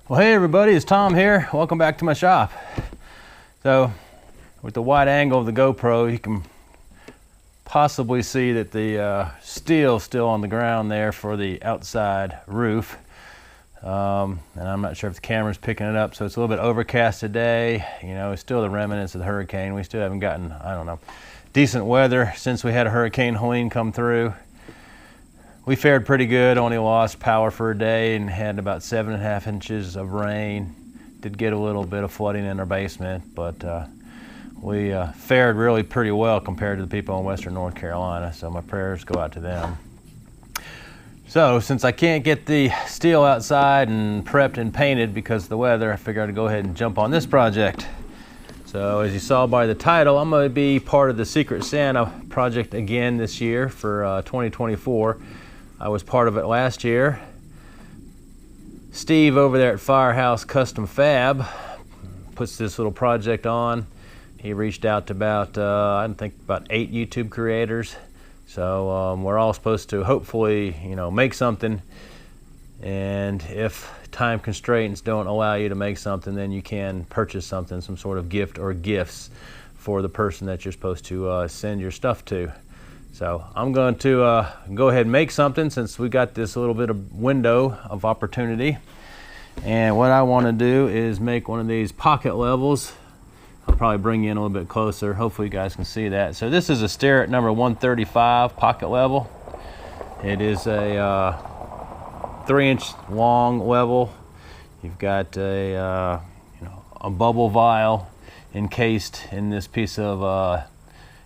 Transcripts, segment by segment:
Well, hey everybody, it's Tom here. Welcome back to my shop. So, with the wide angle of the GoPro, you can possibly see that the steel's still on the ground there for the outside roof. And I'm not sure if the camera's picking it up, so it's a little bit overcast today. You know, it's still the remnants of the hurricane. We still haven't gotten, I don't know, decent weather since we had a Hurricane Helene come through. We fared pretty good, only lost power for a day and had about 7.5 inches of rain. Did get a little bit of flooding in our basement, but we fared really pretty well compared to the people in Western North Carolina, so my prayers go out to them. So since I can't get the steel outside and prepped and painted because of the weather, I figured I'd go ahead and jump on this project. So as you saw by the title, I'm going to be part of the Secret Santa project again this year for 2024. I was part of it last year. Steve over there at Firehouse Custom Fab puts this little project on. He reached out to about, I think about 8 YouTube creators. So we're all supposed to hopefully, make something. And if time constraints don't allow you to make something, then you can purchase something, some sort of gift or gifts for the person that you're supposed to send your stuff to. So I'm going to go ahead and make something since we got this little bit of window of opportunity. And what I want to do is make one of these pocket levels. I'll probably bring you in a little bit closer. Hopefully you guys can see that. So this is a Starrett number 135 pocket level. It is a 3-inch long level. You've got a bubble vial encased in this piece of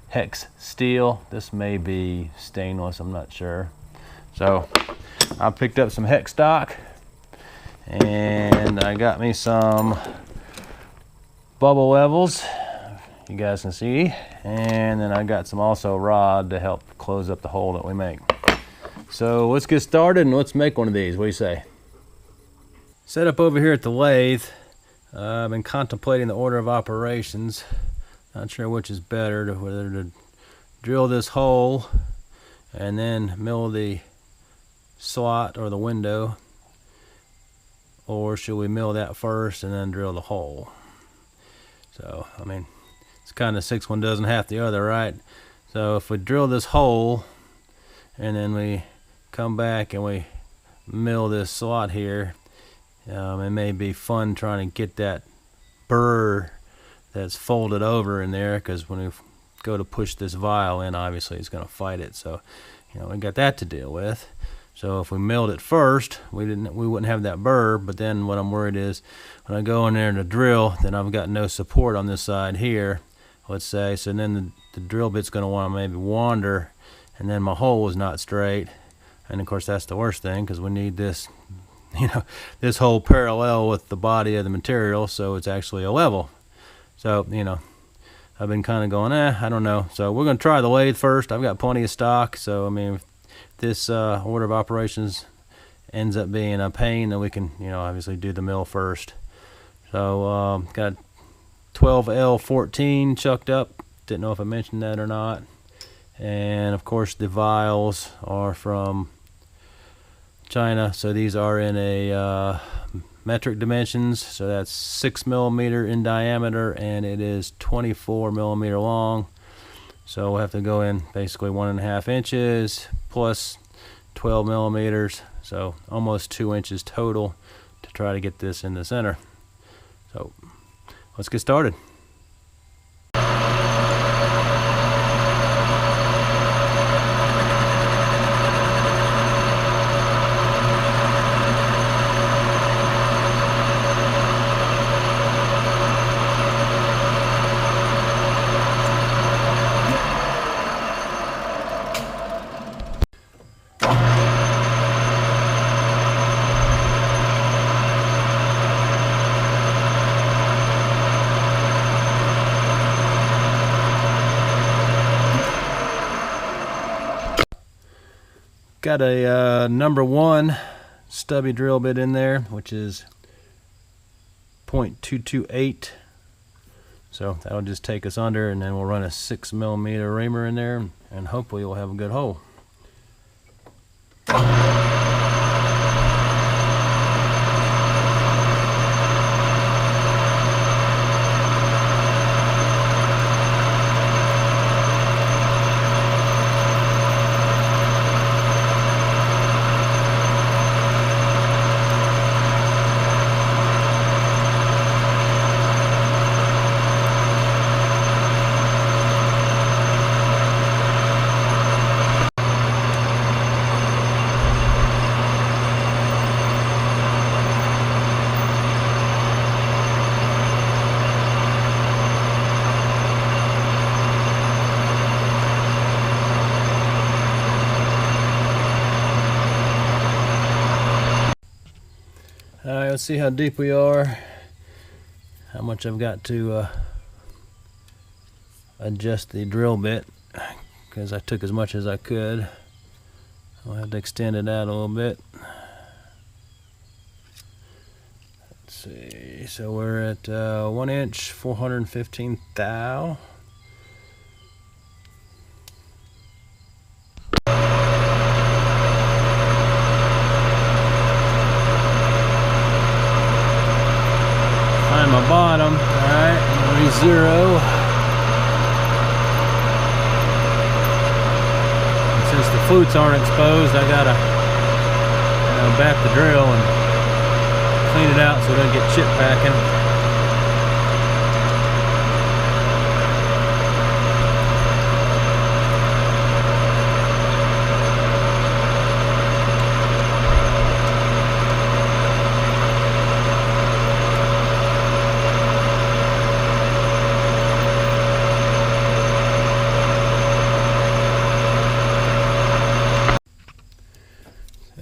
hex steel. This may be stainless, I'm not sure. So I picked up some hex stock and I got me some bubble levels, you guys can see, and then I got some also rod to help close up the hole that we make. So let's get started and let's make one of these. What do you say? Set up over here at the lathe. I've been contemplating the order of operations. Not sure which is better, whether to drill this hole and then mill the slot or the window, or should we mill that first and then drill the hole? So, I mean, it's kind of 6 one dozen half the other, right? So if we drill this hole and then we come back and we mill this slot here, it may be fun trying to get that burr that's folded over in there, because when we go to push this vial in, obviously it's going to fight it. So, we got that to deal with. So if we milled it first, we wouldn't have that burr. But then what I'm worried is when I go in there to drill, then I've got no support on this side here, let's say. So then the drill bit's going to want to maybe wander, and then my hole is not straight. And of course that's the worst thing, because we need this, this hole parallel with the body of the material, so it's actually a level. So, I've been kind of going, I don't know. So we're going to try the lathe first. I've got plenty of stock. So, I mean, if this order of operations ends up being a pain, then we can, obviously do the mill first. So, got 12L14 chucked up. Didn't know if I mentioned that or not. And, of course, the vials are from China. So these are in a metric dimensions, so that's 6 millimeter in diameter and it is 24 millimeter long. So we'll have to go in basically 1.5 inches plus 12 millimeters, so almost 2 inches total to try to get this in the center. So let's get started. Got a number 1 stubby drill bit in there, which is 0.228. So that'll just take us under, and then we'll run a 6 millimeter reamer in there, and hopefully we'll have a good hole. right, let's see how deep we are. How much I've got to adjust the drill bit, because I took as much as I could. I'll have to extend it out a little bit. Let's see, so we're at 1 inch, 415 thou. Find my bottom, alright, re-zero. Since the flutes aren't exposed, I gotta back the drill and clean it out so it doesn't get chip packing.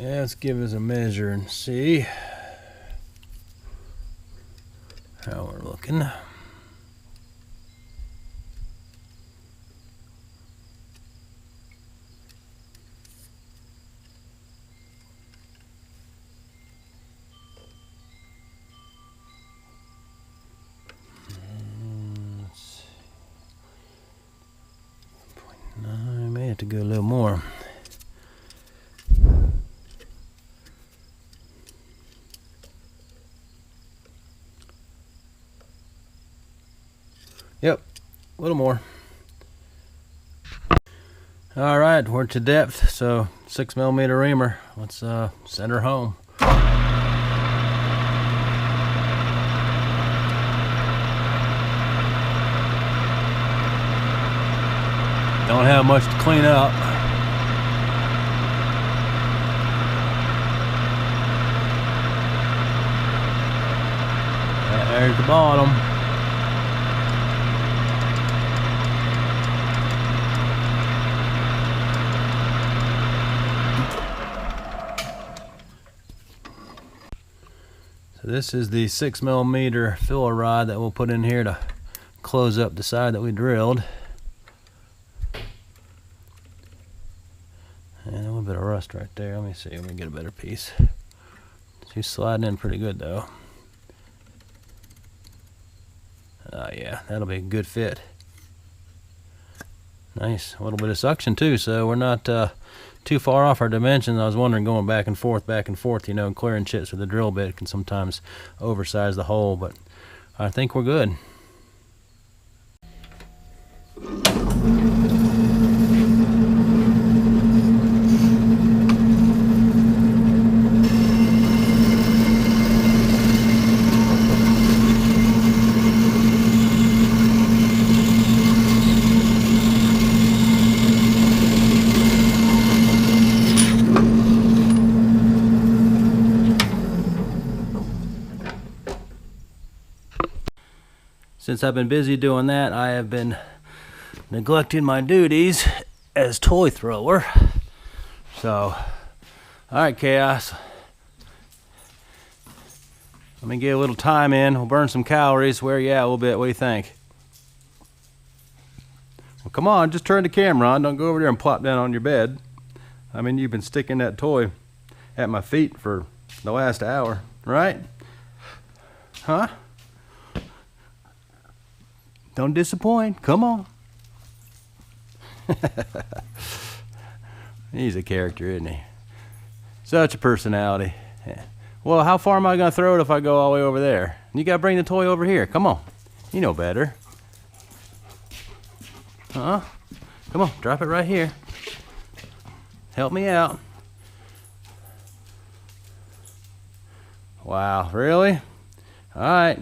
Yeah, let's give us a measure and see how we're looking. I may have to go a little more. Yep, a little more. All right, we're to depth, so 6mm reamer. Let's send her home. Don't have much to clean up. There's the bottom. So this is the 6mm filler rod that we'll put in here to close up the side that we drilled. And a little bit of rust right there. Let me see, let me get a better piece. She's sliding in pretty good though. Yeah, that'll be a good fit. Nice, a little bit of suction too, so we're not too far off our dimensions. I was wondering, going back and forth, you know, clearing chips with a drill bit can sometimes oversize the hole, but I think we're good. Since I've been busy doing that, I have been neglecting my duties as toy thrower. So, alright, Chaos. Let me get a little time in. We'll burn some calories. Wear you out a little bit. What do you think? Well, come on, just turn the camera on. Don't go over there and plop down on your bed. I mean, you've been sticking that toy at my feet for the last hour, right? Huh? Don't disappoint. Come on. He's a character, isn't he? Such a personality. Yeah. Well, how far am I going to throw it if I go all the way over there? You got to bring the toy over here. Come on. You know better. Come on, drop it right here. Help me out. Wow, really? All right.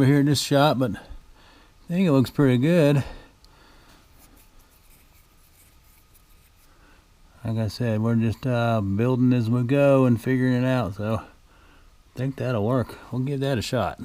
here in this shot, but I think it looks pretty good. Like I said, we're just building as we go and figuring it out, so I think that'll work. We'll give that a shot.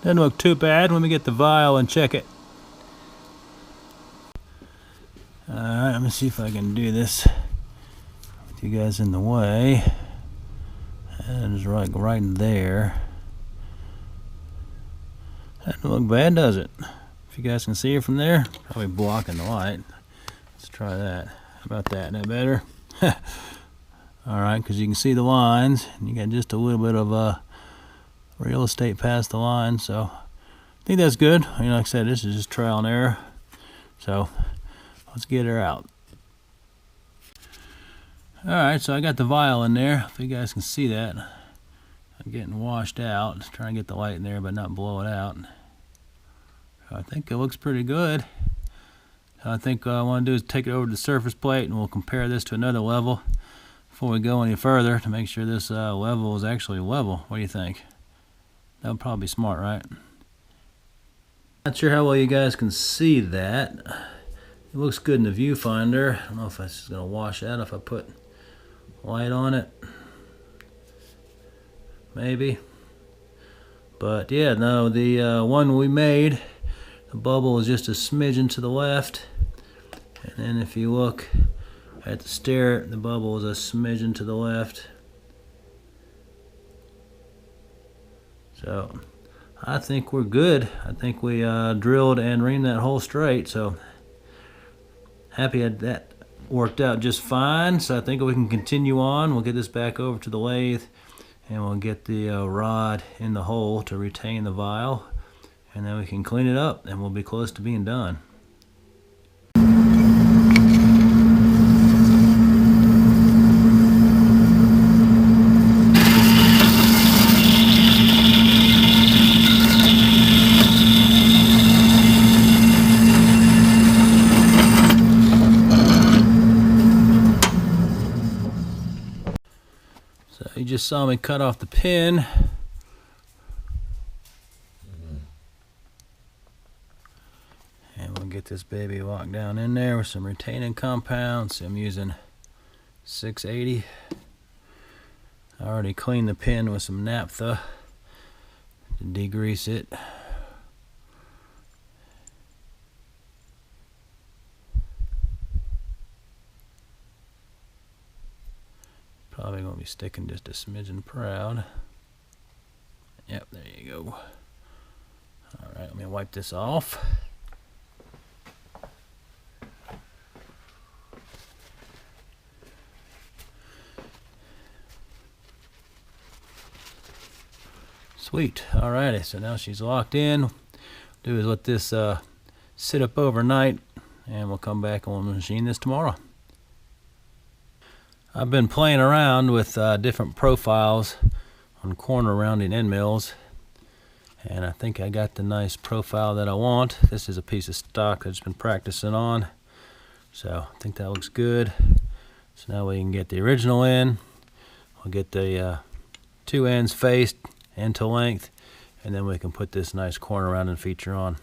Doesn't look too bad. Let me get the vial and check it. Alright, let me see if I can do this with you guys in the way. And it's right in there. Doesn't look bad, does it? If you guys can see it from there, probably blocking the light. Let's try that. How about that? Isn't that better? Alright, because you can see the lines, and you got just a little bit of real estate past the line, so I think that's good. You know, like I said, this is just trial and error. So let's get her out. Alright, so I got the vial in there. If you guys can see that, I'm getting washed out. Just trying to get the light in there but not blow it out. So I think it looks pretty good. So I think what I want to do is take it over to the surface plate and we'll compare this to another level before we go any further to make sure this level is actually level. What do you think? That would probably be smart, right? Not sure how well you guys can see that. It looks good in the viewfinder. I don't know if it's going to wash out if I put light on it. Maybe. But yeah, no, the one we made, the bubble is just a smidgen to the left. And then if you look at the Starrett, the bubble is a smidgen to the left. So I think we're good. I think we drilled and reamed that hole straight. So happy that worked out just fine. So I think we can continue on. We'll get this back over to the lathe and we'll get the rod in the hole to retain the vial. And then we can clean it up and we'll be close to being done. You just saw me cut off the pin. get this baby locked down in there with some retaining compound. So I'm using 680. I already cleaned the pin with some naphtha to degrease it. Probably gonna be sticking just a smidgen proud. Yep, there you go. Alright, let me wipe this off. Sweet. Alrighty, so now she's locked in. Do is let this sit up overnight, and we'll come back and we'll machine this tomorrow. I've been playing around with different profiles on corner rounding end mills, and I think I got the nice profile that I want. This is a piece of stock I've just been practicing on, so I think that looks good. So now we can get the original in. We'll get the two ends faced end to length, and then we can put this nice corner rounding feature on.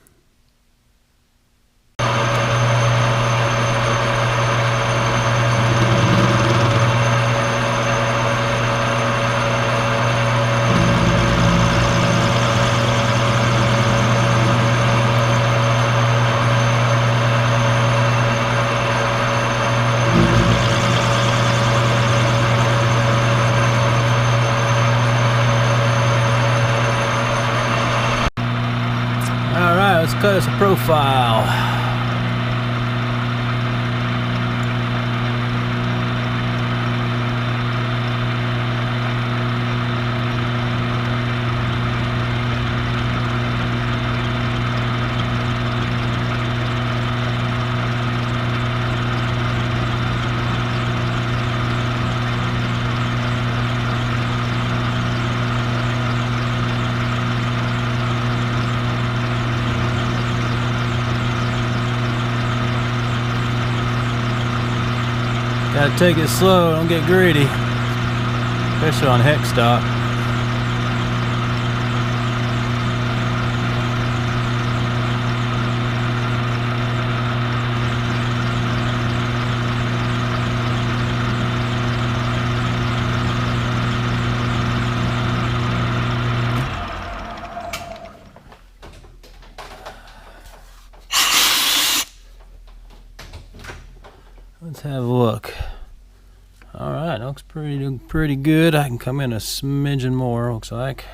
Let's cut us a profile. Gotta take it slow, don't get greedy, especially on hex stock. Let's have a look. All right, looks pretty good. I can come in a smidgen more, looks like.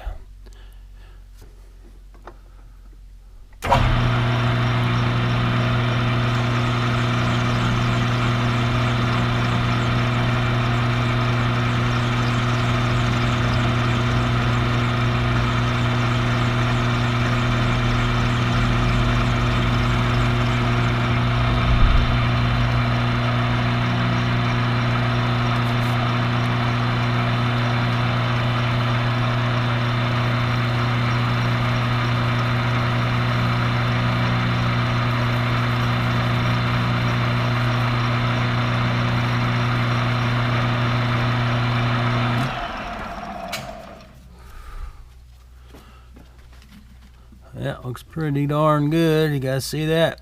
Yeah, looks pretty darn good. You guys see that?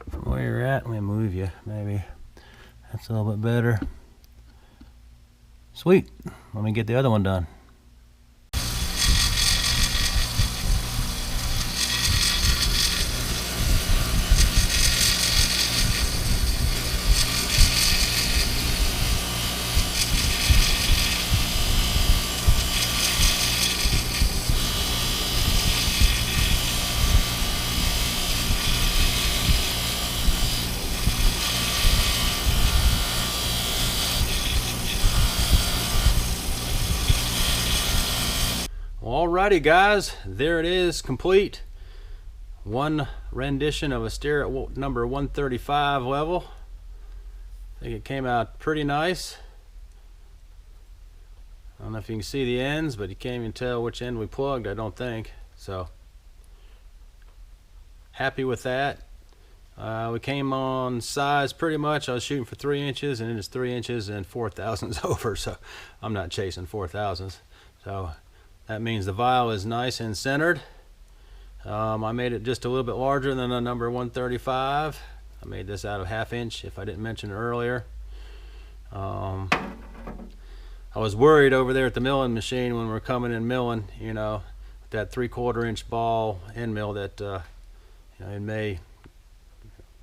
From where you're at, let me move you. Maybe that's a little bit better. Sweet. Let me get the other one done. Alrighty guys, there it is, complete. One rendition of a Starrett number 135 level. I think it came out pretty nice. I don't know if you can see the ends, but you can't even tell which end we plugged, I don't think. So, happy with that. We came on size pretty much. I was shooting for 3 inches, and it is 3 inches and 4 thousandths over, so I'm not chasing 4 thousandths. So that means the vial is nice and centered. I made it just a little bit larger than a number 135. I made this out of 1/2 inch, if I didn't mention it earlier. I was worried over there at the milling machine when we're coming in milling, you know, that 3/4 inch ball end mill, that you know, it may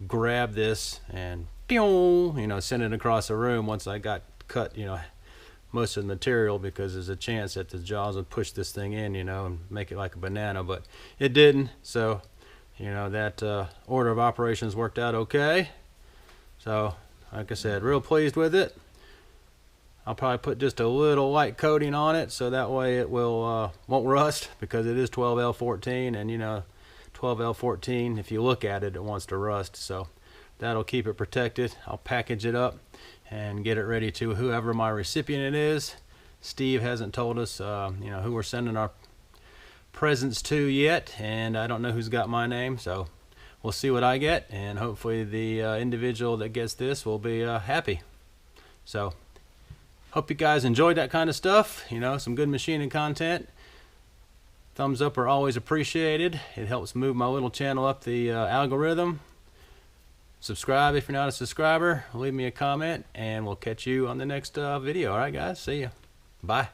grab this and you know, send it across the room once I got cut, you know, most of the material, because there's a chance that the jaws would push this thing in, you know, and make it like a banana, but it didn't. So, you know, that order of operations worked out okay. So, like I said, real pleased with it. I'll probably put just a little light coating on it so that way it will won't rust, because it is 12L14, and you know, 12L14, if you look at it, it wants to rust. So that'll keep it protected. I'll package it up and get it ready to whoever my recipient is. Steve hasn't told us you know, who we're sending our presents to yet, and I don't know who's got my name, so we'll see what I get, and hopefully the individual that gets this will be happy. So hope you guys enjoyed that kind of stuff, you know, some good machining content. Thumbs up are always appreciated. It helps move my little channel up the algorithm. Subscribe if you're not a subscriber. Leave me a comment, and we'll catch you on the next video. All right, guys, see ya. Bye.